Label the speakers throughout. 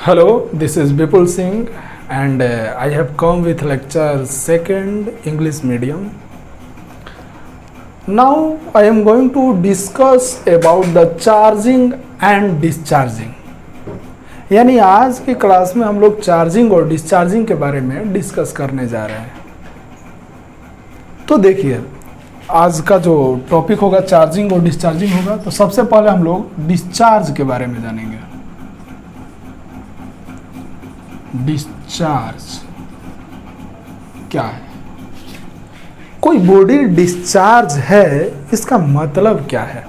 Speaker 1: Hello, this is Bipul Singh and I have come with lecture second English medium. Now I am going to discuss about the charging and discharging. यानी आज की class में हम लोग charging और discharging के बारे में डिस्कस करने जा रहे हैं। तो देखिए आज का जो टॉपिक होगा चार्जिंग और डिस्चार्जिंग होगा। तो सबसे पहले हम लोग डिस्चार्ज के बारे में जानेंगे। डिस्चार्ज क्या है? कोई बॉडी डिस्चार्ज है, इसका मतलब क्या है?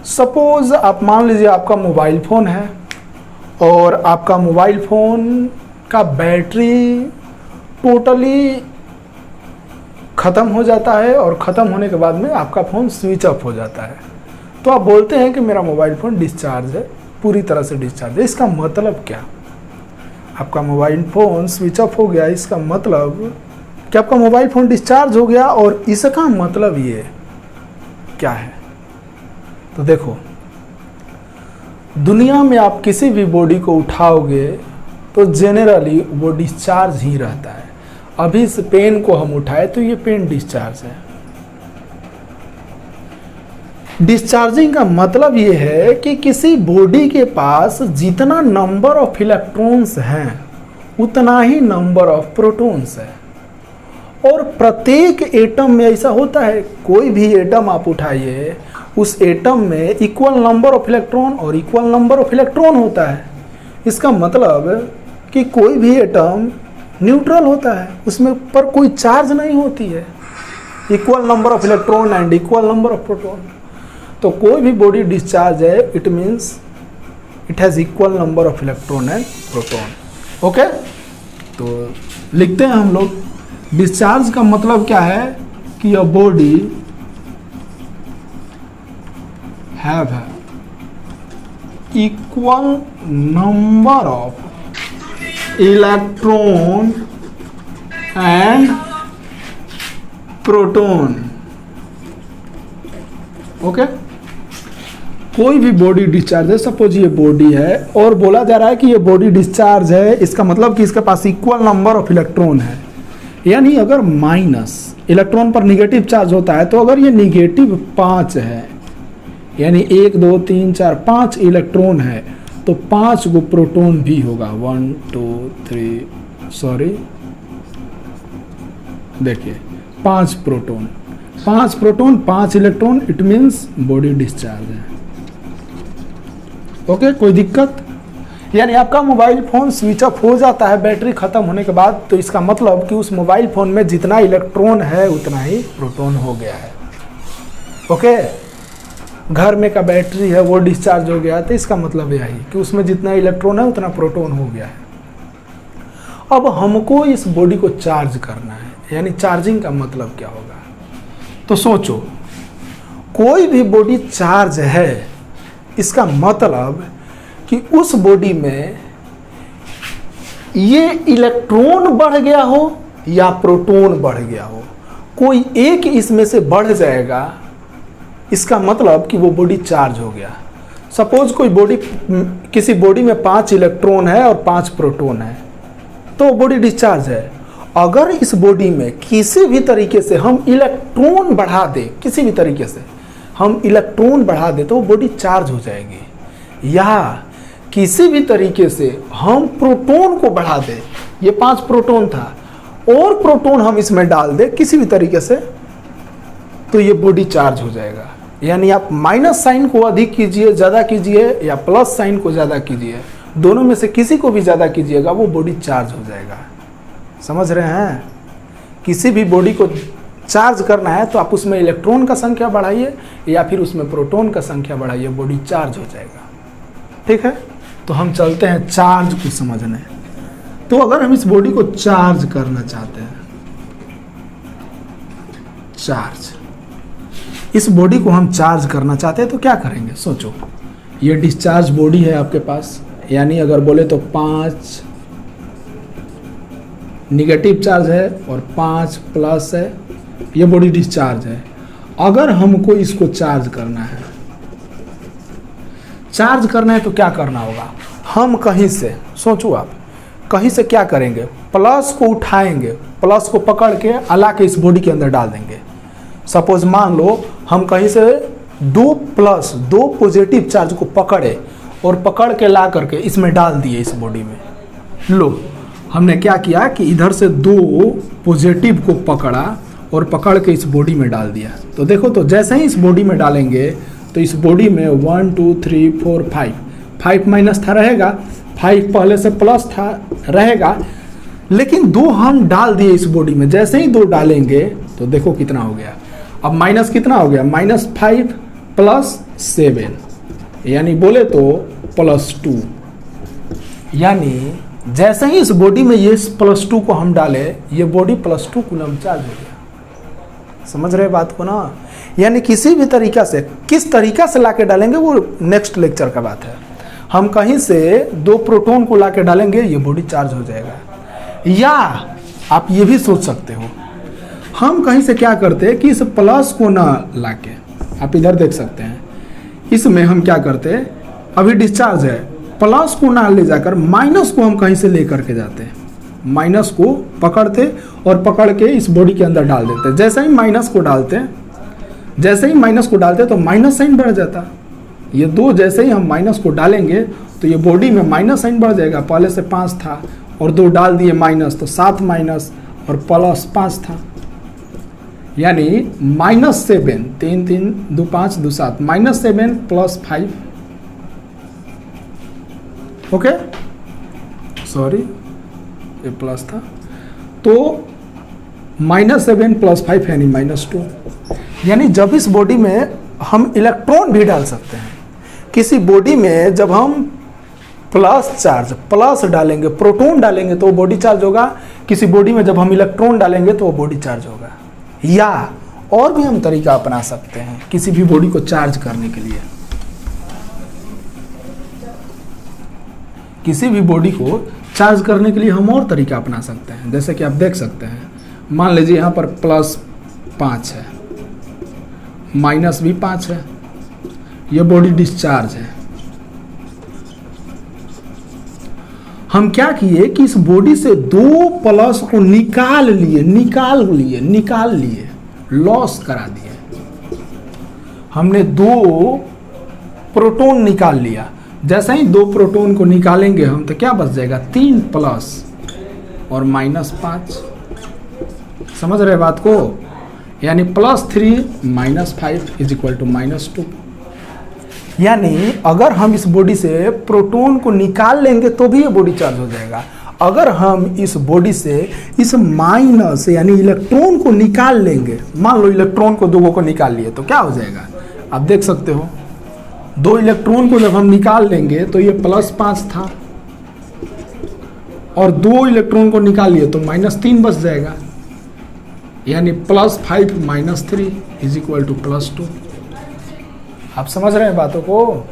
Speaker 1: सपोज आप मान लीजिए आपका मोबाइल फ़ोन है और आपका मोबाइल फ़ोन का बैटरी टोटली ख़त्म हो जाता है और ख़त्म होने के बाद में आपका फ़ोन स्विच ऑफ हो जाता है। तो आप बोलते हैं कि मेरा मोबाइल फ़ोन डिस्चार्ज है, पूरी तरह से डिस्चार्ज है। इसका मतलब क्या? आपका मोबाइल फ़ोन स्विच ऑफ हो गया, इसका मतलब कि आपका मोबाइल फ़ोन डिस्चार्ज हो गया। और इसका मतलब ये क्या है? तो देखो, दुनिया में आप किसी भी बॉडी को उठाओगे तो जेनरली वो डिस्चार्ज ही रहता है। अभी इस पेन को हम उठाए तो ये पेन डिस्चार्ज है। डिस्चार्जिंग का मतलब ये है कि किसी बॉडी के पास जितना नंबर ऑफ इलेक्ट्रॉन्स हैं उतना ही नंबर ऑफ प्रोटॉन्स है। और प्रत्येक एटम में ऐसा होता है, कोई भी एटम आप उठाइए उस एटम में इक्वल नंबर ऑफ इलेक्ट्रॉन और इक्वल नंबर ऑफ इलेक्ट्रॉन होता है। इसका मतलब कि कोई भी एटम न्यूट्रल होता है, उसमें पर कोई चार्ज नहीं होती है। Equal number of electron and equal number of proton. तो कोई भी बॉडी डिस्चार्ज है, it means it has equal number of electron and proton. Okay, तो लिखते हैं हम लोग। डिस्चार्ज का मतलब क्या है कि a body have equal number of electron and proton. Okay, कोई भी बॉडी डिस्चार्ज है, सपोज ये बॉडी है और बोला जा रहा है कि ये बॉडी डिस्चार्ज है, इसका मतलब कि इसके पास इक्वल नंबर ऑफ इलेक्ट्रॉन है। यानी अगर माइनस इलेक्ट्रॉन पर निगेटिव चार्ज होता है तो अगर ये निगेटिव 5 है, यानी 1 2 3 4 5 इलेक्ट्रॉन है तो 5 गो प्रोटॉन भी होगा। 1 2 3 सॉरी देखिए 5 proton 5 electron, it means body discharge है। ओके, कोई दिक्कत? यानी आपका मोबाइल फ़ोन स्विच ऑफ हो जाता है बैटरी ख़त्म होने के बाद, तो इसका मतलब कि उस मोबाइल फ़ोन में जितना इलेक्ट्रॉन है उतना ही प्रोटॉन हो गया है। ओके, घर में का बैटरी है वो डिस्चार्ज हो गया, तो इसका मतलब यही कि उसमें जितना इलेक्ट्रॉन है उतना प्रोटॉन हो गया है। अब हमको इस बॉडी को चार्ज करना है, यानी चार्जिंग का मतलब क्या होगा? तो सोचो, कोई भी बॉडी चार्ज है, इसका मतलब कि उस बॉडी में ये इलेक्ट्रॉन बढ़ गया हो या प्रोटॉन बढ़ गया हो, कोई एक इसमें से बढ़ जाएगा, इसका मतलब कि वो बॉडी चार्ज हो गया। सपोज कोई बॉडी, किसी बॉडी में 5 इलेक्ट्रॉन है और 5 प्रोटॉन है तो बॉडी डिस्चार्ज है। अगर इस बॉडी में किसी भी तरीके से हम इलेक्ट्रॉन बढ़ा दें, किसी भी तरीके से हम इलेक्ट्रॉन बढ़ा दें तो वो बॉडी चार्ज हो जाएगी। या किसी भी तरीके से हम प्रोटॉन को बढ़ा दें, ये 5 प्रोटॉन था और प्रोटॉन हम इसमें डाल दें किसी भी तरीके से, तो ये बॉडी चार्ज हो जाएगा। यानी आप माइनस साइन को अधिक कीजिए, ज़्यादा कीजिए, या प्लस साइन को ज़्यादा कीजिए, दोनों में से किसी को भी ज़्यादा कीजिएगा वो बॉडी चार्ज हो जाएगा। समझ रहे हैं? किसी भी बॉडी को चार्ज करना है तो आप उसमें इलेक्ट्रॉन का संख्या बढ़ाइए या फिर उसमें प्रोटॉन का संख्या बढ़ाइए, बॉडी चार्ज हो जाएगा। ठीक है, तो हम चलते हैं चार्ज को समझने। तो अगर हम इस बॉडी को चार्ज करना चाहते हैं, चार्ज, इस बॉडी को हम चार्ज करना चाहते हैं तो क्या करेंगे? सोचो, ये डिस्चार्ज बॉडी है आपके पास, यानी अगर बोले तो 5 निगेटिव चार्ज है और 5 प्लस है, ये बॉडी डिस्चार्ज है। अगर हमको इसको चार्ज करना है तो क्या करना होगा? हम कहीं से, सोचो आप, कहीं से क्या करेंगे, प्लस को उठाएंगे, प्लस को पकड़ के अला के इस बॉडी के अंदर डाल देंगे। सपोज मान लो हम कहीं से दो पॉजिटिव चार्ज को पकड़े और पकड़ के ला करके इसमें डाल दिए इस बॉडी में। लो, हमने क्या किया कि इधर से दो पॉजिटिव को पकड़ा और पकड़ के इस बॉडी में डाल दिया। तो देखो, तो जैसे ही इस बॉडी में डालेंगे तो इस बॉडी में 1 2 3 4 5 माइनस था रहेगा, 5 पहले से प्लस था रहेगा, लेकिन 2 हम डाल दिए इस बॉडी में। जैसे ही 2 डालेंगे तो देखो कितना हो गया, अब माइनस कितना हो गया, -5 + 7, यानी बोले तो +2। यानी जैसे ही इस बॉडी में ये +2 को हम डाले, ये बॉडी +2 कूलम चार्ज हो गया। समझ रहे बात को ना? यानी किसी भी तरीका से, किस तरीका से लाके डालेंगे वो नेक्स्ट लेक्चर का बात है। हम कहीं से 2 प्रोटॉन को लाके डालेंगे, ये बॉडी चार्ज हो जाएगा। या आप ये भी सोच सकते हो, हम कहीं से क्या करते हैं कि इस प्लस को ना लाके, आप इधर देख सकते हैं, इसमें हम क्या करते हैं, अभी डिस्चार्ज है, प्लस को ना ले जाकर माइनस को हम कहीं से ले करके जाते हैं, माइनस को पकड़ते और पकड़ के इस बॉडी के अंदर डाल देते। जैसे ही माइनस को डालते, तो माइनस साइन बढ़ जाता। ये 2 जैसे ही हम माइनस को डालेंगे तो ये बॉडी में माइनस साइन बढ़ जाएगा। पहले से 5 था और 2 डाल दिए माइनस, तो 7 माइनस और +5 था, यानी -7, 3 3 2 5 2 7, -7 + 5, ओके, सॉरी ये प्लस था, तो -7 + 5 यानी -2। यानी जब इस बॉडी में हम इलेक्ट्रॉन भी डाल सकते हैं, किसी बॉडी में जब हम प्लस डालेंगे, प्रोटॉन डालेंगे तो वो बॉडी चार्ज होगा, किसी बॉडी में जब हम इलेक्ट्रॉन डालेंगे तो वो बॉडी चार्ज होगा। या और भी हम तरीका अपना सकते हैं किसी भी बॉडी को चार्ज करने के लिए, किसी भी बॉडी को चार्ज करने के लिए हम और तरीका अपना सकते हैं। जैसे कि आप देख सकते हैं, मान लीजिए यहाँ पर +5 है, माइनस भी 5 है, ये बॉडी डिस्चार्ज है। हम क्या किए कि इस बॉडी से 2 प्लस को निकाल लिए, लॉस करा दिए। हमने 2 प्रोटॉन निकाल लिया। जैसे ही 2 प्रोटॉन को निकालेंगे हम तो क्या बच जाएगा, 3 प्लस और -5। समझ रहे बात को? यानी +3 -5 = -2। यानी अगर हम इस बॉडी से प्रोटॉन को निकाल लेंगे तो भी ये बॉडी चार्ज हो जाएगा। अगर हम इस बॉडी से इस माइनस यानी इलेक्ट्रॉन को निकाल लेंगे, मान लो इलेक्ट्रॉन को 2 को निकाल लिए तो क्या हो जाएगा, आप देख सकते हो, 2 इलेक्ट्रॉन को जब हम निकाल लेंगे तो ये +5 था और 2 इलेक्ट्रॉन को निकाल लिए तो -3 बच जाएगा। यानी +5 - 3 = +2। आप समझ रहे हैं बातों को?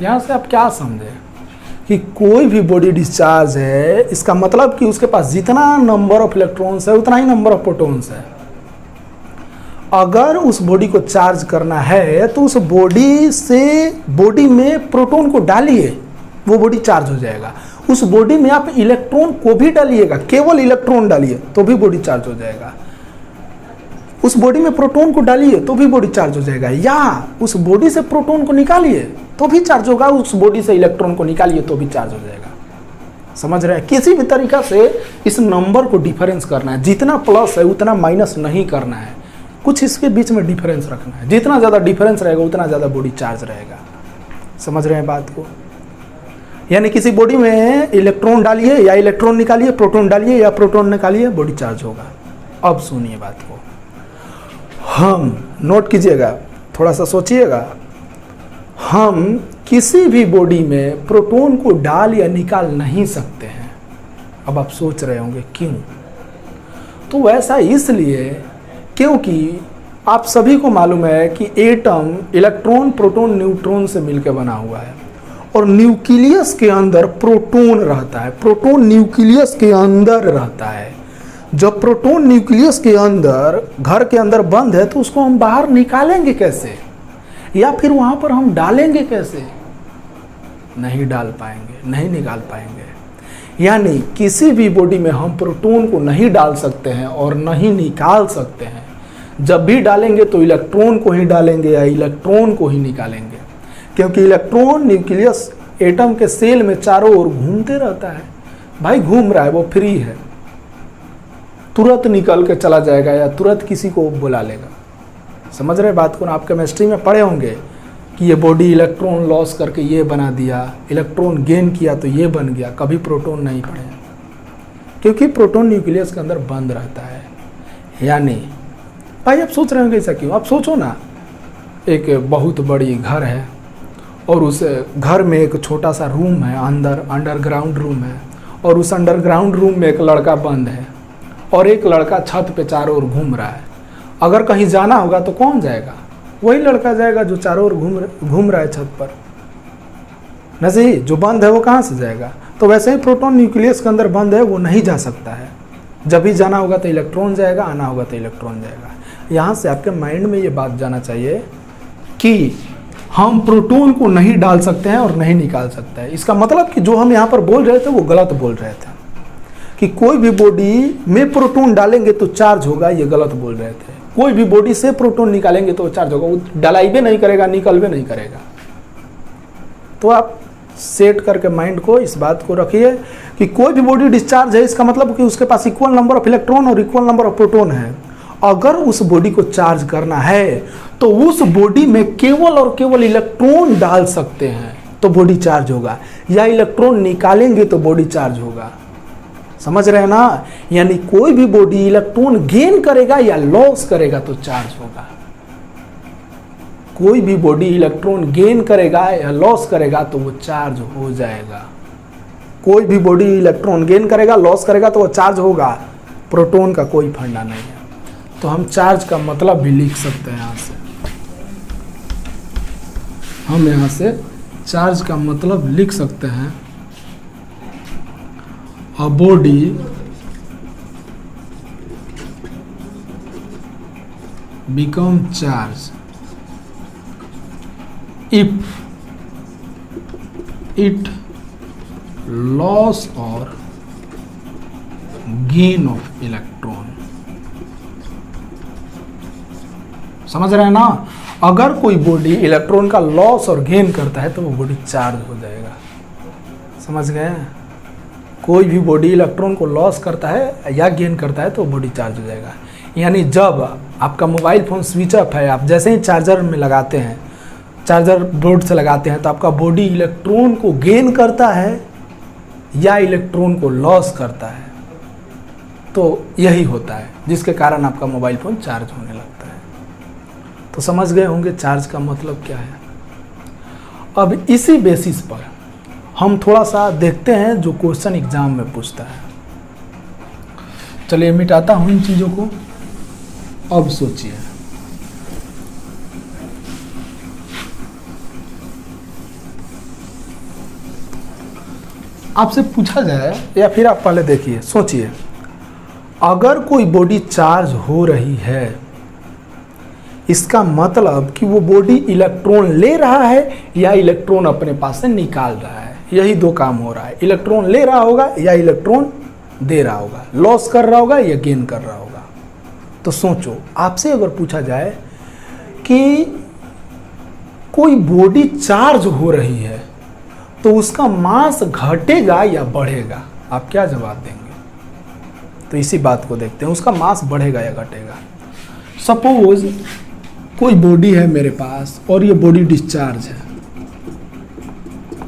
Speaker 1: यहाँ से आप क्या समझे कि कोई भी बॉडी डिस्चार्ज है, इसका मतलब कि उसके पास जितना नंबर ऑफ इलेक्ट्रॉन्स है उतना ही नंबर ऑफ प्रोटॉन्स है। अगर उस बॉडी को चार्ज करना है तो उस बॉडी में प्रोटॉन को डालिए, वो बॉडी चार्ज हो जाएगा। उस बॉडी में आप इलेक्ट्रॉन को भी डालिएगा, केवल इलेक्ट्रॉन डालिए तो भी बॉडी चार्ज हो जाएगा। उस बॉडी में प्रोटॉन को डालिए तो भी बॉडी चार्ज हो जाएगा, या उस बॉडी से प्रोटॉन को निकालिए तो भी चार्ज होगा, उस बॉडी से इलेक्ट्रॉन को निकालिए तो भी चार्ज हो जाएगा। समझ रहे हैं? किसी भी तरीका से इस नंबर को डिफरेंस करना है, जितना प्लस है उतना माइनस नहीं करना है, कुछ इसके बीच में डिफरेंस रखना है। जितना ज़्यादा डिफरेंस रहेगा उतना ज़्यादा बॉडी चार्ज रहेगा। समझ रहे हैं बात को? यानी किसी बॉडी में इलेक्ट्रॉन डालिए या इलेक्ट्रॉन निकालिए, प्रोटॉन डालिए या प्रोटॉन निकालिए, बॉडी चार्ज होगा। अब सुनिए बात को, हम नोट कीजिएगा, थोड़ा सा सोचिएगा, हम किसी भी बॉडी में प्रोटॉन को डाल या निकाल नहीं सकते हैं। अब आप सोच रहे होंगे क्यों? तो ऐसा इसलिए क्योंकि आप सभी को मालूम है कि एटम इलेक्ट्रॉन, प्रोटॉन, न्यूट्रॉन से मिलकर बना हुआ है और न्यूक्लियस के अंदर प्रोटॉन रहता है। प्रोटॉन न्यूक्लियस के अंदर रहता है। जब प्रोटॉन न्यूक्लियस के अंदर, घर के अंदर बंद है, तो उसको हम बाहर निकालेंगे कैसे, या फिर वहां पर हम डालेंगे कैसे? नहीं डाल पाएंगे, नहीं निकाल पाएंगे। यानी किसी भी बॉडी में हम प्रोटॉन को नहीं डाल सकते हैं और नहीं निकाल सकते हैं। जब भी डालेंगे तो इलेक्ट्रॉन को ही डालेंगे या इलेक्ट्रॉन को ही निकालेंगे, क्योंकि इलेक्ट्रॉन न्यूक्लियस एटम के सेल में चारों ओर घूमते रहता है। भाई घूम रहा है, वो फ्री है, तुरंत निकल के चला जाएगा या तुरंत किसी को बुला लेगा। समझ रहे बात को ना? आप केमिस्ट्री में पढ़े होंगे कि ये बॉडी इलेक्ट्रॉन लॉस करके ये बना दिया, इलेक्ट्रॉन गेन किया तो ये बन गया। कभी प्रोटॉन नहीं पढ़े, क्योंकि प्रोटॉन न्यूक्लियस के अंदर बंद रहता है। यानी भाई आप सोच रहे होंगे ऐसा क्यों? आप सोचो ना, एक बहुत बड़ी घर है और उस घर में एक छोटा सा रूम है, अंदर अंडरग्राउंड रूम है, और उस अंडरग्राउंड रूम में एक लड़का बंद है और एक लड़का छत पे चारों ओर घूम रहा है। अगर कहीं जाना होगा तो कौन जाएगा? वही लड़का जाएगा जो चारों ओर घूम रहा है छत पर। नहीं, जो बंद है वो कहाँ से जाएगा? तो वैसे ही प्रोटॉन न्यूक्लियस के अंदर बंद है, वो नहीं जा सकता है। जब भी जाना होगा तो इलेक्ट्रॉन जाएगा, आना होगा तो इलेक्ट्रॉन जाएगा। यहाँ से आपके माइंड में ये बात जाना चाहिए कि हम प्रोटॉन को नहीं डाल सकते हैं और नहीं निकाल सकते हैं। इसका मतलब कि जो हम यहाँ पर बोल रहे थे वो गलत बोल रहे थे कि कोई भी बॉडी में प्रोटॉन डालेंगे तो चार्ज होगा, ये गलत बोल रहे थे। कोई भी बॉडी से प्रोटॉन निकालेंगे तो चार्ज होगा, वो डलाई भी नहीं करेगा, निकल भी नहीं करेगा। तो आप सेट करके माइंड को इस बात को रखिए कि कोई भी बॉडी डिस्चार्ज है, इसका मतलब कि उसके पास इक्वल नंबर ऑफ इलेक्ट्रॉन और इक्वल नंबर ऑफ प्रोटॉन है। अगर उस बॉडी को चार्ज करना है तो उस बॉडी में केवल और केवल इलेक्ट्रॉन डाल सकते हैं तो बॉडी चार्ज होगा, या इलेक्ट्रॉन निकालेंगे तो बॉडी चार्ज होगा। समझ रहे हैं ना? यानी कोई भी बॉडी इलेक्ट्रॉन गेन करेगा या लॉस करेगा तो चार्ज होगा। कोई भी बॉडी इलेक्ट्रॉन गेन करेगा या लॉस करेगा तो वो चार्ज हो जाएगा। कोई भी बॉडी इलेक्ट्रॉन गेन करेगा, लॉस करेगा तो वो चार्ज होगा। प्रोटॉन का कोई फंडा नहीं है। तो हम चार्ज का मतलब भी लिख सकते हैं यहाँ से। हम यहाँ से चार्ज का मतलब लिख सकते हैं, a body become charged if it loss or gain of electron। समझ रहे हैं ना? अगर कोई बॉडी इलेक्ट्रॉन का लॉस और गेन करता है तो वो बॉडी चार्ज हो जाएगा। समझ गए? कोई भी बॉडी इलेक्ट्रॉन को लॉस करता है या गेन करता है तो बॉडी चार्ज हो जाएगा। यानी जब आपका मोबाइल फ़ोन स्विच ऑफ है, आप जैसे ही चार्जर में लगाते हैं, चार्जर बोर्ड से लगाते हैं, तो आपका बॉडी इलेक्ट्रॉन को गेन करता है या इलेक्ट्रॉन को लॉस करता है। तो यही होता है जिसके कारण आपका मोबाइल फ़ोन चार्ज होने लगता है। तो समझ गए होंगे चार्ज का मतलब क्या है। अब इसी बेसिस पर हम थोड़ा सा देखते हैं जो क्वेश्चन एग्जाम में पूछता है। चलिए मिटाता हूं इन चीज़ों को। अब सोचिए, आपसे पूछा जाए, या फिर आप पहले देखिए, सोचिए, अगर कोई बॉडी चार्ज हो रही है, इसका मतलब कि वो बॉडी इलेक्ट्रॉन ले रहा है या इलेक्ट्रॉन अपने पास से निकाल रहा है। यही दो काम हो रहा है, इलेक्ट्रॉन ले रहा होगा या इलेक्ट्रॉन दे रहा होगा, लॉस कर रहा होगा या गेन कर रहा होगा। तो सोचो, आपसे अगर पूछा जाए कि कोई बॉडी चार्ज हो रही है तो उसका मास घटेगा या बढ़ेगा, आप क्या जवाब देंगे? तो इसी बात को देखते हैं, उसका मास बढ़ेगा या घटेगा। सपोज कोई बॉडी है मेरे पास और ये बॉडी डिस्चार्ज है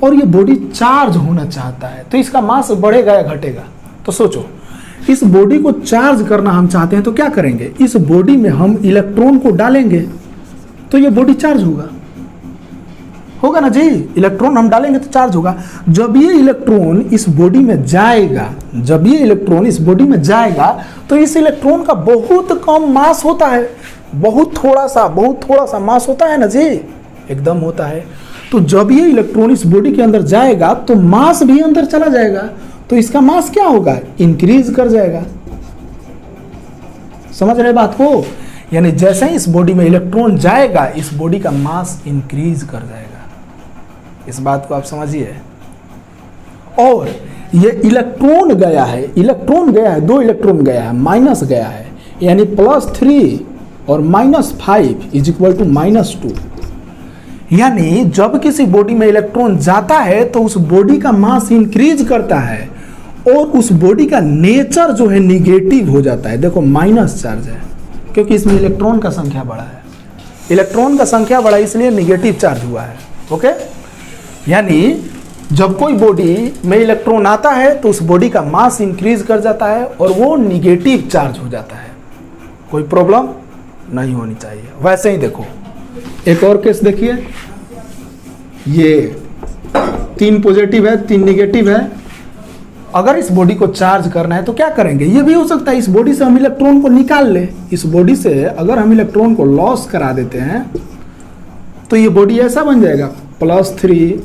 Speaker 1: और ये बॉडी चार्ज होना चाहता है, तो इसका मास बढ़ेगा या घटेगा? तो सोचो, इस बॉडी को चार्ज करना हम चाहते हैं तो क्या करेंगे? इस बॉडी में हम इलेक्ट्रॉन को डालेंगे तो ये बॉडी चार्ज होगा ना जी। इलेक्ट्रॉन हम डालेंगे तो चार्ज होगा। जब ये इलेक्ट्रॉन इस बॉडी में जाएगा, जब ये इलेक्ट्रॉन इस बॉडी में जाएगा तो इस इलेक्ट्रॉन का बहुत कम मास होता है, बहुत थोड़ा सा मास होता है ना जी, एकदम होता है। तो जब ये इलेक्ट्रॉन इस बॉडी के अंदर जाएगा तो मास भी अंदर चला जाएगा, तो इसका मास क्या होगा? इंक्रीज कर जाएगा। समझ रहे बात को? यानी जैसे ही इस बॉडी में इलेक्ट्रॉन जाएगा, इस बॉडी का मास इंक्रीज कर जाएगा। इस बात को आप समझिए। और ये इलेक्ट्रॉन गया है, दो इलेक्ट्रॉन गया है, माइनस गया है, यानी +3 और -5 इज इक्वल टू -2। यानी जब किसी बॉडी में इलेक्ट्रॉन जाता है तो उस बॉडी का मास इंक्रीज करता है और उस बॉडी का नेचर जो है निगेटिव हो जाता है। देखो माइनस चार्ज है क्योंकि इसमें इलेक्ट्रॉन का संख्या बढ़ा है, इलेक्ट्रॉन का संख्या बढ़ा इसलिए निगेटिव चार्ज हुआ है। ओके, यानी जब कोई बॉडी में इलेक्ट्रॉन आता है तो उस बॉडी का मास इंक्रीज कर जाता है और वो निगेटिव चार्ज हो जाता है। कोई प्रॉब्लम नहीं होनी चाहिए। वैसे ही देखो एक और केस देखिए, ये 3 पॉजिटिव है 3 निगेटिव है। अगर इस बॉडी को चार्ज करना है तो क्या करेंगे? ये भी हो सकता है इस बॉडी से हम इलेक्ट्रॉन को निकाल ले। इस बॉडी से अगर हम इलेक्ट्रॉन को लॉस करा देते हैं तो ये बॉडी ऐसा बन जाएगा +3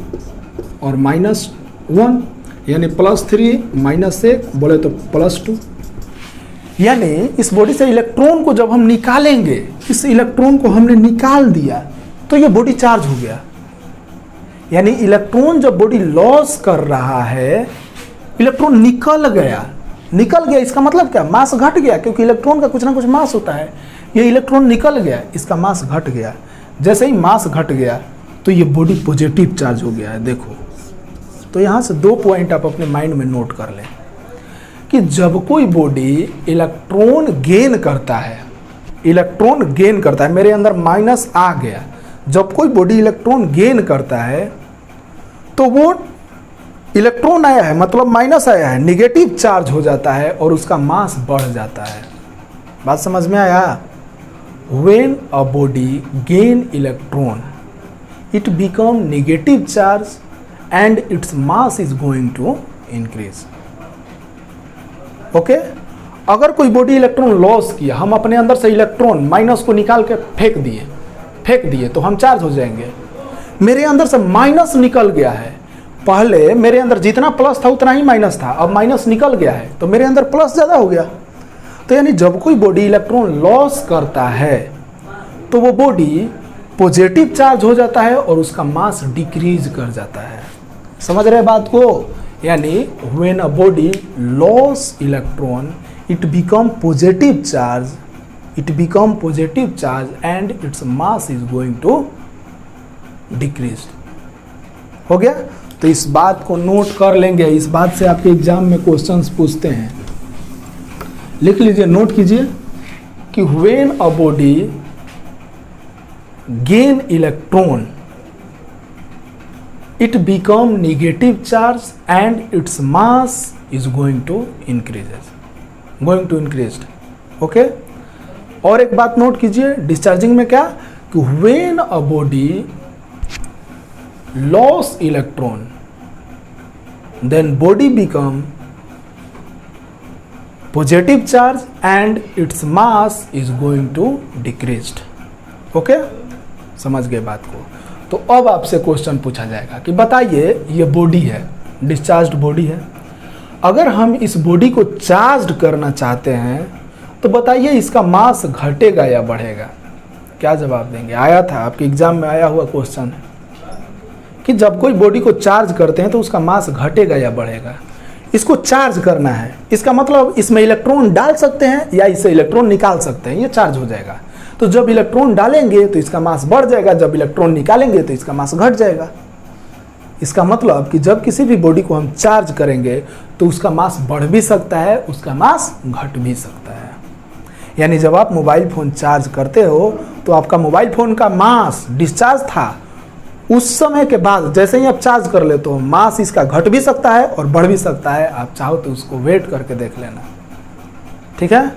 Speaker 1: और -1, यानी +3 -1 बोले तो +2। यानी इस बॉडी से इलेक्ट्रॉन को जब हम निकालेंगे, इस इलेक्ट्रॉन को हमने निकाल दिया तो ये बॉडी चार्ज हो गया। यानी इलेक्ट्रॉन जब बॉडी लॉस कर रहा है, इलेक्ट्रॉन निकल गया, इसका मतलब क्या? मास घट गया, क्योंकि इलेक्ट्रॉन का कुछ ना कुछ मास होता है। ये इलेक्ट्रॉन निकल गया, इसका मास घट गया। जैसे ही मास घट गया तो ये बॉडी पॉजिटिव चार्ज हो गया है। देखो, तो यहाँ से 2 पॉइंट आप अपने माइंड में नोट कर लें कि जब कोई बॉडी इलेक्ट्रॉन गेन करता है, मेरे अंदर माइनस आ गया, जब कोई बॉडी इलेक्ट्रॉन गेन करता है तो वो इलेक्ट्रॉन आया है मतलब माइनस आया है, निगेटिव चार्ज हो जाता है और उसका मास बढ़ जाता है। बात समझ में आया? When a body gain electron it become negative charge and its mass is going to increase. Okay, अगर कोई बॉडी इलेक्ट्रॉन लॉस किया, हम अपने अंदर से इलेक्ट्रॉन माइनस को निकाल के फेंक दिए तो हम चार्ज हो जाएंगे। मेरे अंदर से माइनस निकल गया है, पहले मेरे अंदर जितना प्लस था उतना ही माइनस था, अब माइनस निकल गया है तो मेरे अंदर प्लस ज़्यादा हो गया। तो यानी जब कोई बॉडी इलेक्ट्रॉन लॉस करता है तो वो बॉडी पॉजिटिव चार्ज हो जाता है और उसका मास डिक्रीज कर जाता है। समझ रहे बात को? यानी when a body loss electron it become positive charge and its mass is going to decrease. हो गया? तो इस बात को नोट कर लेंगे, इस बात से आपके एग्जाम में क्वेश्चंस पूछते हैं। लिख लीजिए, नोट कीजिए कि when a body gain electron it become negative charge and its mass is going to increase। Okay, और एक बात नोट कीजिए डिस्चार्जिंग में क्या कि when a body loss electron then body become positive charge and its mass is going to decreased। Okay, समझ गए बात को? तो अब आपसे क्वेश्चन पूछा जाएगा कि बताइए ये बॉडी है, डिस्चार्ज्ड बॉडी है, अगर हम इस बॉडी को चार्ज करना चाहते हैं तो बताइए इसका मास घटेगा या बढ़ेगा? क्या जवाब देंगे? आया था आपके एग्जाम में, आया हुआ क्वेश्चन है कि जब कोई बॉडी को चार्ज करते हैं तो उसका मास घटेगा या बढ़ेगा। इसको चार्ज करना है, इसका मतलब इसमें इलेक्ट्रॉन डाल सकते हैं या इससे इलेक्ट्रॉन निकाल सकते हैं, ये चार्ज हो जाएगा। तो जब इलेक्ट्रॉन डालेंगे तो इसका मास बढ़ जाएगा, जब इलेक्ट्रॉन निकालेंगे तो इसका मास घट जाएगा। इसका मतलब कि जब किसी भी बॉडी को हम चार्ज करेंगे तो उसका मास बढ़ भी सकता है, उसका मास घट भी सकता है। यानी जब आप मोबाइल फ़ोन चार्ज करते हो तो आपका मोबाइल फ़ोन का मास डिस्चार्ज था, उस समय के बाद जैसे ही आप चार्ज कर लेते हो मास इसका घट भी सकता है और बढ़ भी सकता है। आप चाहो तो उसको वेट करके देख लेना, ठीक है?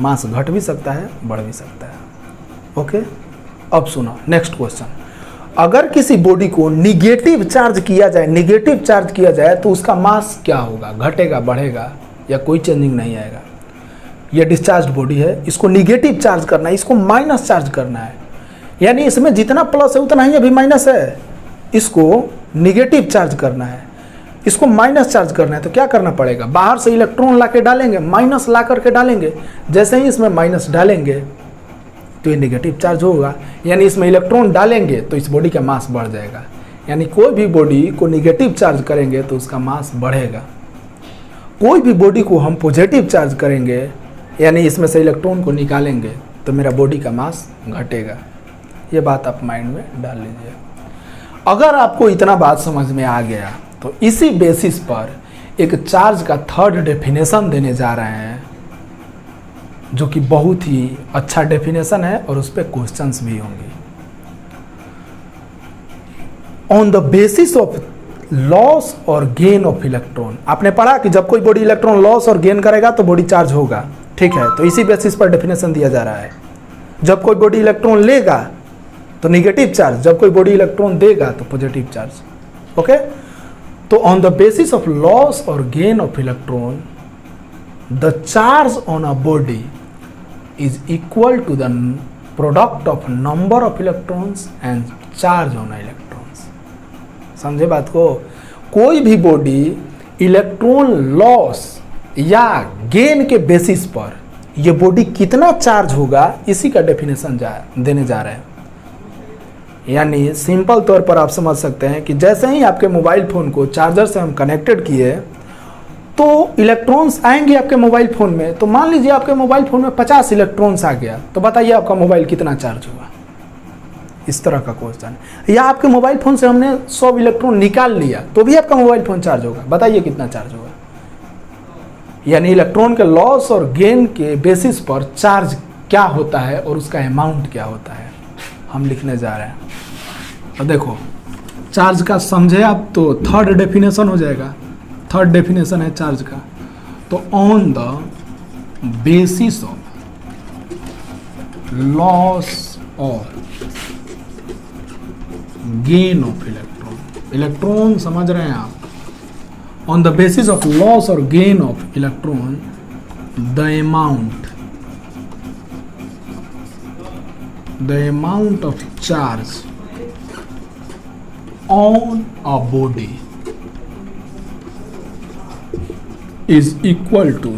Speaker 1: मास घट भी सकता है, बढ़ भी सकता है। ओके, अब सुनो नेक्स्ट क्वेश्चन। अगर किसी बॉडी को निगेटिव चार्ज किया जाए तो उसका मास क्या होगा? घटेगा, बढ़ेगा या कोई चेंजिंग नहीं आएगा? ये डिस्चार्ज बॉडी है, इसको निगेटिव चार्ज करना है, इसको माइनस चार्ज करना है। यानी इसमें जितना प्लस है उतना ही अभी माइनस है, इसको निगेटिव चार्ज करना है, इसको माइनस चार्ज करना है। तो क्या करना पड़ेगा? बाहर से इलेक्ट्रॉन ला के डालेंगे, माइनस ला करके डालेंगे। जैसे ही इसमें माइनस डालेंगे तो ये नेगेटिव चार्ज होगा, यानी इसमें इलेक्ट्रॉन डालेंगे तो इस बॉडी का मास बढ़ जाएगा। यानी कोई भी बॉडी को निगेटिव चार्ज करेंगे तो उसका मास बढ़ेगा, कोई भी बॉडी को हम पॉजिटिव चार्ज करेंगे यानी इसमें से इलेक्ट्रॉन को निकालेंगे तो मेरा बॉडी का मास घटेगा। ये बात आप माइंड में डाल लीजिए। अगर आपको इतना बात समझ में आ गया तो इसी बेसिस पर एक चार्ज का थर्ड डेफिनेशन देने जा रहे हैं, जो कि बहुत ही अच्छा डेफिनेशन है और उस पर क्वेश्चंस भी होंगे। On the basis of loss और गेन ऑफ इलेक्ट्रॉन, आपने पढ़ा कि जब कोई बॉडी इलेक्ट्रॉन लॉस और गेन करेगा तो बॉडी चार्ज होगा, ठीक है। तो इसी बेसिस पर डेफिनेशन दिया जा रहा है। जब कोई बॉडी इलेक्ट्रॉन लेगा तो निगेटिव चार्ज, जब कोई बॉडी इलेक्ट्रॉन देगा तो पॉजिटिव चार्ज। ओके, तो on the basis of loss और gain of electron the charge on a body is equal to the product of number of electrons and charge on electrons. समझे बात को? कोई भी body electron loss या gain के basis पर ये बॉडी कितना चार्ज होगा इसी का डेफिनेशन देने जा रहे हैं। यानी सिंपल तौर पर आप समझ सकते हैं कि जैसे ही आपके मोबाइल फ़ोन को चार्जर से हम कनेक्टेड किए तो इलेक्ट्रॉन्स आएंगे आपके मोबाइल फ़ोन में। तो मान लीजिए आपके मोबाइल फ़ोन में 50 इलेक्ट्रॉन्स आ गया, तो बताइए आपका मोबाइल कितना चार्ज हुआ? इस तरह का क्वेश्चन। या आपके मोबाइल फ़ोन से हमने 100 इलेक्ट्रॉन निकाल लिया तो भी आपका मोबाइल फ़ोन चार्ज होगा, बताइए कितना चार्ज होगा? यानी इलेक्ट्रॉन के लॉस और गेन के बेसिस पर चार्ज क्या होता है और उसका अमाउंट क्या होता है हम लिखने जा रहे हैं। तो देखो, चार्ज का समझे आप तो थर्ड डेफिनेशन हो जाएगा। थर्ड डेफिनेशन है चार्ज का, तो on the basis of loss और गेन ऑफ इलेक्ट्रॉन, इलेक्ट्रॉन समझ रहे हैं आप, on the basis of loss और gain of electron the amount of charge on a body is equal to,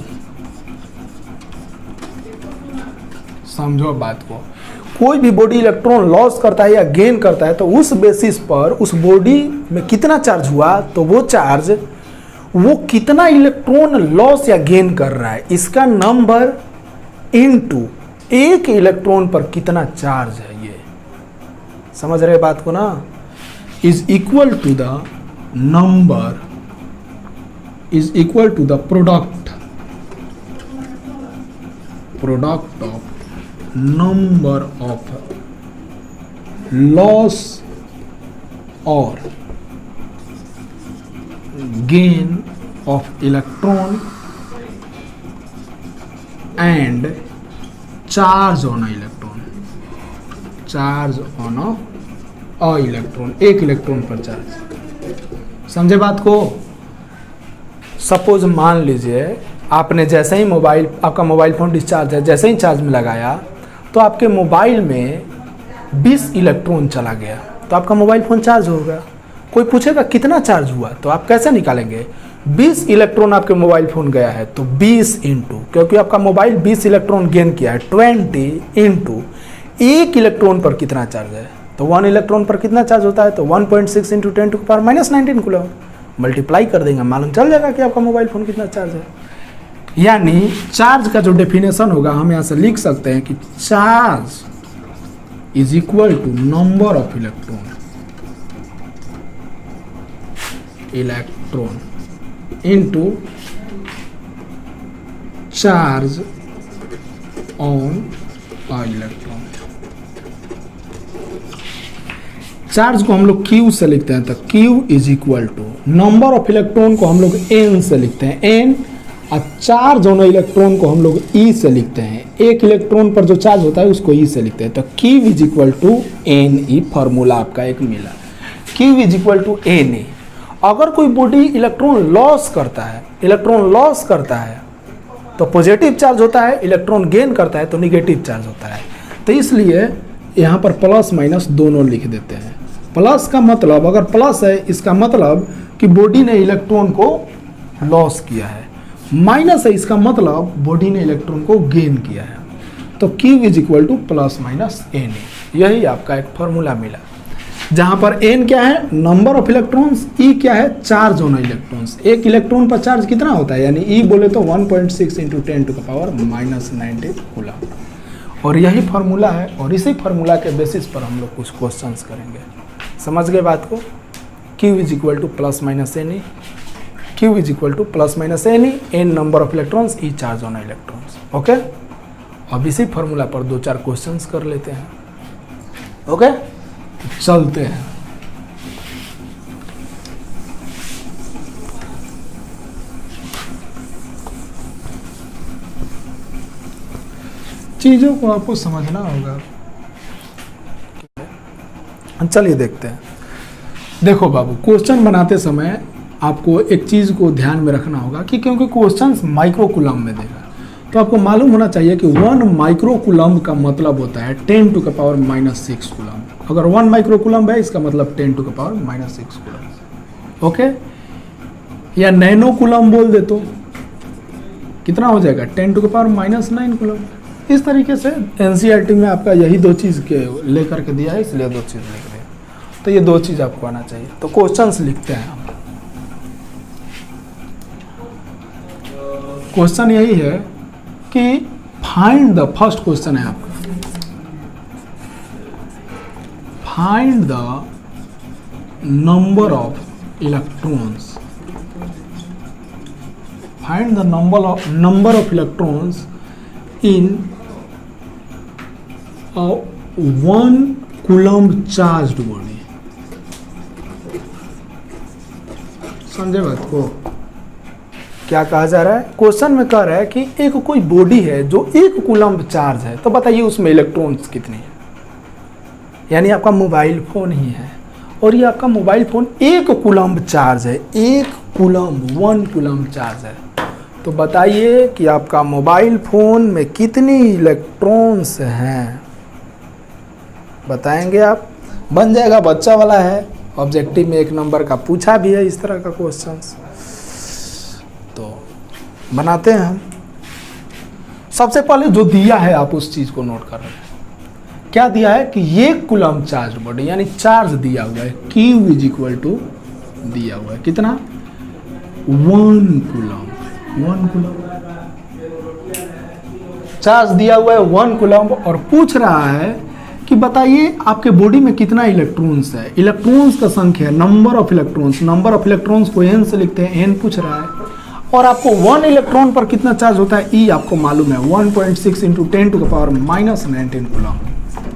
Speaker 1: समझो बात को, कोई भी बॉडी इलेक्ट्रॉन लॉस करता है या गेन करता है तो उस बेसिस पर उस बॉडी में कितना चार्ज हुआ तो वो चार्ज वो कितना इलेक्ट्रॉन लॉस या गेन कर रहा है इसका नंबर इनटू एक इलेक्ट्रॉन पर कितना चार्ज है, ये समझ रहे बात को ना, is equal to the number, is equal to the product of number of loss or gain of electron and charge on a electron, charge on a electron, एक इलेक्ट्रॉन पर चार्ज। समझे बात को? सपोज मान लीजिए आपने जैसे ही मोबाइल, आपका मोबाइल फ़ोन डिस्चार्ज है, जैसे ही चार्ज में लगाया तो आपके मोबाइल में 20 इलेक्ट्रॉन चला गया तो आपका मोबाइल फ़ोन चार्ज होगा। कोई पूछेगा कितना चार्ज हुआ तो आप कैसे निकालेंगे? 20 इलेक्ट्रॉन आपके मोबाइल फ़ोन गया है तो 20 इंटू, क्योंकि आपका मोबाइल 20 इलेक्ट्रॉन गेन किया है, 20 इंटू एक इलेक्ट्रॉन पर कितना चार्ज है तो 1 इलेक्ट्रॉन पर कितना चार्ज होता है तो 1.6 इंटू 10⁻⁻19 कूलम, मल्टीप्लाई कर देंगे, मालूम चल जाएगा कि आपका मोबाइल फ़ोन कितना चार्ज है। यानी चार्ज का जो डेफिनेशन होगा हम यहाँ से लिख सकते हैं कि charge is equal to number of electron into charge on a electron. Charge को हम लोग Q से लिखते हैं तो Q is equal to number of electron को हम लोग N से लिखते हैं, N, और चार्ज ऑन इलेक्ट्रॉन को हम लोग E से लिखते हैं, एक इलेक्ट्रॉन पर जो चार्ज होता है उसको E से लिखते हैं। तो Q is equal to NE, formula आपका एक मिला, Q is equal to NE। अगर कोई बॉडी इलेक्ट्रॉन लॉस करता है तो पॉजिटिव चार्ज होता है, इलेक्ट्रॉन गेन करता है तो निगेटिव चार्ज होता है। तो इसलिए यहाँ पर प्लस माइनस दोनों लिख देते हैं। प्लस का मतलब, अगर प्लस है इसका मतलब कि बॉडी ने इलेक्ट्रॉन को लॉस किया है, माइनस है इसका मतलब बॉडी ने इलेक्ट्रॉन को गेन किया है। तो Q is equal to plus minus NE, यही आपका एक फॉर्मूला मिला। जहां पर n क्या है, नंबर ऑफ इलेक्ट्रॉन्स, e क्या है, चार्ज ऑन इलेक्ट्रॉन्स। एक इलेक्ट्रॉन पर चार्ज कितना होता है, यानी e बोले तो 1.6 इंटू 10⁻⁻⁹ कूलम। और यही फार्मूला है, और इसी फार्मूला के बेसिस पर हम लोग कुछ क्वेश्चंस करेंगे। समझ गए बात को? Q is equal to plus minus n e, Q is equal to plus minus n e, n number of electrons, e charge on electrons. Okay, अब इसी फार्मूला पर 2-4 क्वेश्चंस कर लेते हैं। ओके, तो चलते हैं। चीजों को आपको समझना होगा। चलिए देखते हैं। देखो बाबू, क्वेश्चन बनाते समय आपको एक चीज को ध्यान में रखना होगा कि क्योंकि क्वेश्चंस माइक्रो कूलम में देगा, तो आपको मालूम होना चाहिए कि 1 माइक्रो कूलम का मतलब होता है 10⁻⁻⁶ कूलम। अगर 1 माइक्रो कूलम है, इसका मतलब 10⁻⁻⁶ कूलम। ओके, या नैनो कूलम बोल दे तो कितना हो जाएगा, 10⁻⁻9 कूलम। इस तरीके से एनसीईआरटी में आपका यही 2 चीज़ के लेकर के दिया है, इसलिए 2 चीज़ लिख रहे हैं। तो ये 2 चीज़ आपको आना चाहिए। तो क्वेश्चंस लिखते हैं हम। क्वेश्चन यही है कि फाइंड द, फर्स्ट क्वेश्चन है आपका, find the number of electrons, find the number of electrons in a 1 coulomb charged body। समझे बात को? क्या कहा जा रहा है? क्वेश्चन में कह रहा है कि एक कोई बॉडी है जो 1 कूलम्ब चार्ज है, तो बताइए उसमें इलेक्ट्रॉन्स कितने हैं। यानी आपका मोबाइल फोन ही है, और ये आपका मोबाइल फोन 1 कूलम्ब चार्ज है, 1 कूलम्ब, 1 कूलम्ब चार्ज है। तो बताइए कि आपका मोबाइल फोन में कितनी इलेक्ट्रॉन्स हैं, बताएंगे आप? बन जाएगा, बच्चा वाला है, ऑब्जेक्टिव में 1 नंबर का पूछा भी है इस तरह का क्वेश्चंस। तो बनाते हैं हम। सबसे पहले जो दिया है आप उस चीज को नोट कर रहे हैं। क्या दिया है कि 1 कूलम्ब चार्ज बॉडी, यानी चार्ज दिया हुआ है, Q इज इक्वल टू दिया हुआ है कितना, 1 कूलम्ब, 1 कूलम्ब चार्ज दिया हुआ है, 1 कूलम्ब। और पूछ रहा है कि बताइए आपके बॉडी में कितना इलेक्ट्रॉन्स है। इलेक्ट्रॉन्स का संख्या, number of electrons, number of electrons को n से लिखते हैं, n पूछ रहा है। और आपको 1 इलेक्ट्रॉन पर कितना चार्ज होता है, E आपको मालूम है, 1.6 इंटू 10⁻⁻⁹ कूलम्ब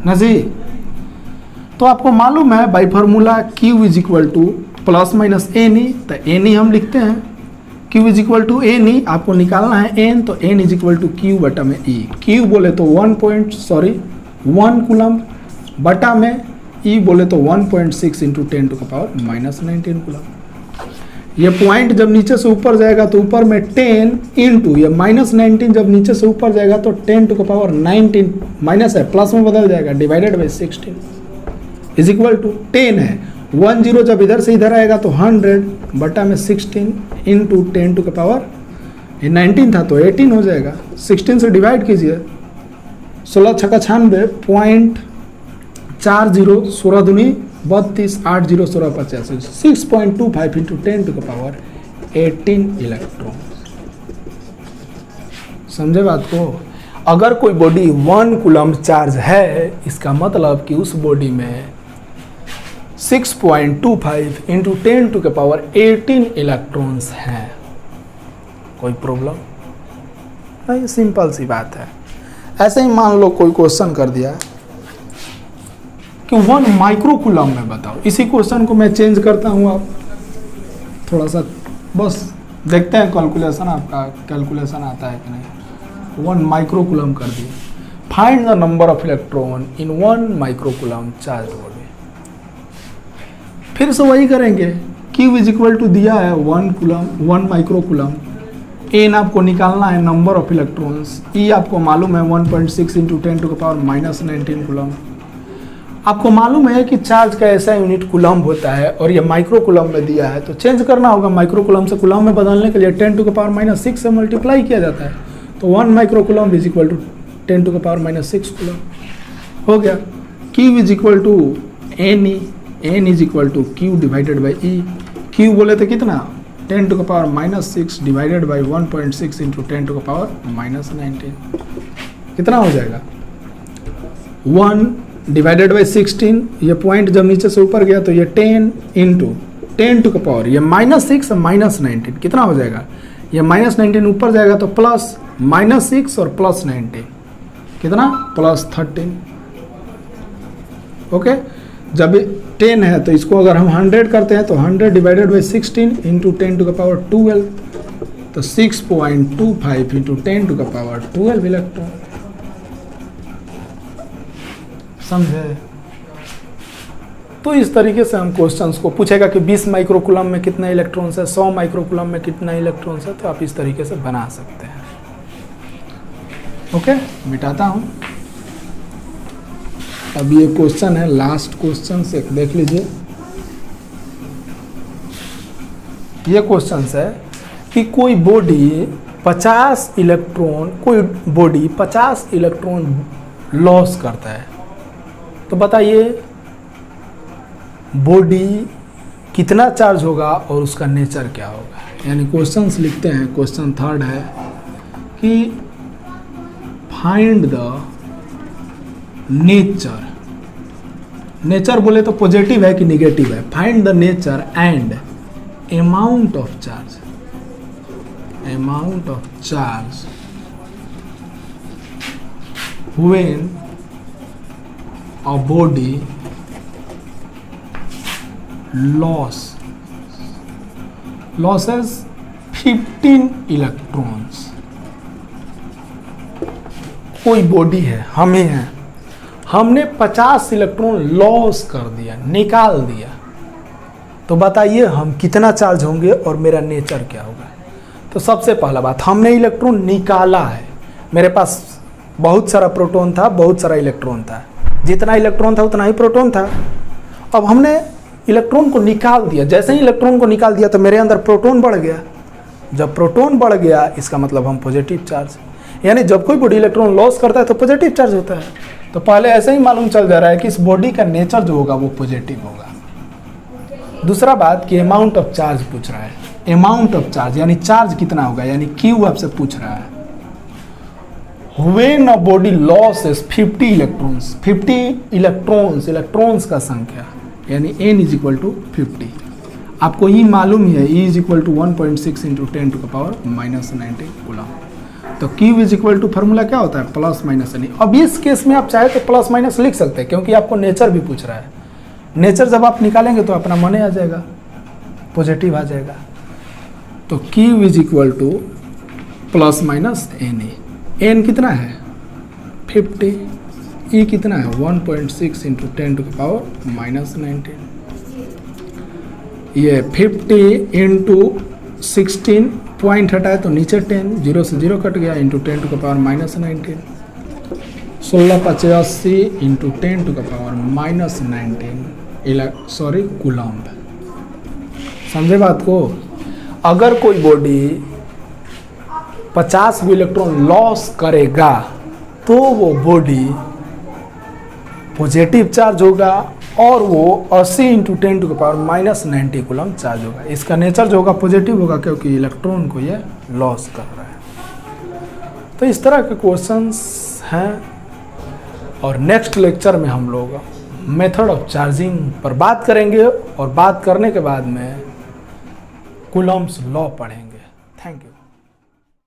Speaker 1: ना जी। तो आपको मालूम है by formula Q is equal to plus minus n e, तो एन ई हम लिखते हैं, Q is equal to n e, आपको निकालना है n, तो n is equal to Q बटा में E। Q बोले तो 1 कूलम्ब बटा में E बोले तो 1.6 इंटू 10⁻⁻⁹ कूलम्ब। ये पॉइंट जब नीचे से ऊपर जाएगा तो ऊपर में 10 इंटू ये -19, जब नीचे से ऊपर जाएगा तो 10⁻⁹, माइनस है प्लस में बदल जाएगा, divided by 16 is equal to 10 है। 10 जब इधर से इधर आएगा तो 100 बटा में 16 इंटू 10⁻, 19 था तो 18 हो जाएगा। 16 से डिवाइड कीजिए, 16 छक्का 96, 0.40, 16 दूनी 32, 8 0 16 85, 6.25 इंटू 10⁻18 इलेक्ट्रॉन। समझे बात को? अगर कोई बॉडी 1 कूलम्ब चार्ज है, इसका मतलब कि उस बॉडी में 6.25 इंटू 10⁻18 इलेक्ट्रॉन्स हैं। कोई प्रॉब्लम नहीं, सिंपल सी बात है। ऐसे ही मान लो कोई क्वेश्चन कर दिया कि 1 माइक्रो कूलम्ब में बताओ। इसी क्वेश्चन को मैं चेंज करता हूँ, आप थोड़ा सा बस देखते हैं कैलकुलेशन आपका कैलकुलेशन आता है कि नहीं। 1 माइक्रो कूलम्ब कर दिए। Find the number of electron in 1 micro coulomb charge body. फिर से वही करेंगे, Q इज इक्वल टू दिया है 1 माइक्रो कूलम्ब, n आपको निकालना है नंबर ऑफ इलेक्ट्रॉन्स, E आपको मालूम है 1.6 इंटू 10⁻⁻19 कूलम्ब। आपको मालूम है कि चार्ज का ऐसा यूनिट कूलम्ब होता है, और ये माइक्रो कूलम्ब में दिया है, तो चेंज करना होगा। माइक्रो कूलम्ब से कूलम्ब में बदलने के लिए 10⁻⁻6 से मल्टीप्लाई किया जाता है, तो 1 micro coulomb is equal to 10⁻⁻6 coulomb हो गया। Q is equal to n e, n is equal to Q divided by e. Q बोले थे कितना 10⁻⁻6 डिवाइडेड बाई 1.6 इंटू 10⁻⁻19 कितना हो जाएगा 1 डिवाइडेड बाई 16। ये पॉइंट जब नीचे से ऊपर गया तो ये 10 इंटू 10⁻, ये -6 -19 कितना हो जाएगा, ये -19 ऊपर जाएगा तो प्लस -6 और प्लस 19 कितना +13। ओके, जब 10 है तो इसको अगर हम 100 करते हैं तो 100 डिवाइडेड बाई 16 इंटू 10⁻12 तो 6.25 इंटू 10⁻12 इलेक्ट्रॉन। समझे? तो इस तरीके से हम क्वेश्चंस को पूछेगा कि 20 माइक्रोकूलम में कितने इलेक्ट्रॉन्स है, 100 माइक्रोकूलम में कितना इलेक्ट्रॉन्स है, तो आप इस तरीके से बना सकते हैं। ओके, मिटाता हूं। अब ये क्वेश्चन है, लास्ट क्वेश्चन से देख लीजिए। ये क्वेश्चन है कि कोई बॉडी 50 इलेक्ट्रॉन लॉस करता है, तो बताइए बॉडी कितना चार्ज होगा और उसका नेचर क्या होगा। यानी क्वेश्चंस लिखते हैं। क्वेश्चन 3 है कि फाइंड द नेचर। नेचर बोले तो पॉजिटिव है कि निगेटिव है। Find the nature and amount of charge, amount of charge when a body losses 15 electrons. कोई बॉडी है, हमें है, हमने 50 इलेक्ट्रॉन लॉस कर दिया, निकाल दिया, तो बताइए हम कितना चार्ज होंगे और मेरा नेचर क्या होगा। तो सबसे पहला बात, हमने इलेक्ट्रॉन निकाला है। मेरे पास बहुत सारा प्रोटॉन था, बहुत सारा इलेक्ट्रॉन था, जितना इलेक्ट्रॉन था उतना ही प्रोटॉन था। अब हमने इलेक्ट्रॉन को निकाल दिया। जैसे ही इलेक्ट्रॉन को निकाल दिया तो मेरे अंदर प्रोटॉन बढ़ गया। जब प्रोटॉन बढ़ गया इसका मतलब हम पॉजिटिव चार्ज, यानी जब कोई बॉडी इलेक्ट्रॉन लॉस करता है तो पॉजिटिव चार्ज होता है। तो पहले ऐसे ही मालूम चल जा रहा है कि इस बॉडी का नेचर जो होगा वो पॉजिटिव होगा। दूसरा बात कि अमाउंट ऑफ चार्ज पूछ रहा है। अमाउंट ऑफ चार्ज यानी चार्ज कितना होगा, यानी क्यू आपसे पूछ रहा है। When a body losses 50 electrons, 50 electrons का संख्या यानी n इज इक्वल टू 50। आपको ये मालूम ही है, E is equal to 1.6 into 10⁻⁻19 coulomb. तो Q is equal to formula क्या होता है, प्लस माइनस यानी। अब इस केस में आप चाहे तो प्लस माइनस लिख सकते हैं, क्योंकि आपको नेचर भी पूछ रहा है। नेचर जब आप निकालेंगे तो अपना मन आ जाएगा, पॉजिटिव आ जाएगा। तो Q is equal to plus minus Na। n कितना है 50, E कितना है 1.6 इंटू 10⁻⁻19। ये 50 इंटू 16 पॉइंट हटाए तो नीचे 10, 0 से 0 कट गया, इंटू 10⁻⁻19। 1685 into 10⁻⁻19 coulomb. समझे बात को? अगर कोई बॉडी 50 इलेक्ट्रॉन लॉस करेगा तो वो बॉडी पॉजिटिव चार्ज होगा और वो 80 इंटू 10⁻⁻90 कूलम चार्ज होगा। इसका नेचर जो होगा पॉजिटिव होगा, क्योंकि इलेक्ट्रॉन को ये लॉस कर रहा है। तो इस तरह के क्वेश्चंस हैं। और नेक्स्ट लेक्चर में हम लोग मेथड ऑफ चार्जिंग पर बात करेंगे, और बात करने के बाद में कूलम्स लॉ पढ़ेंगे। Thank you.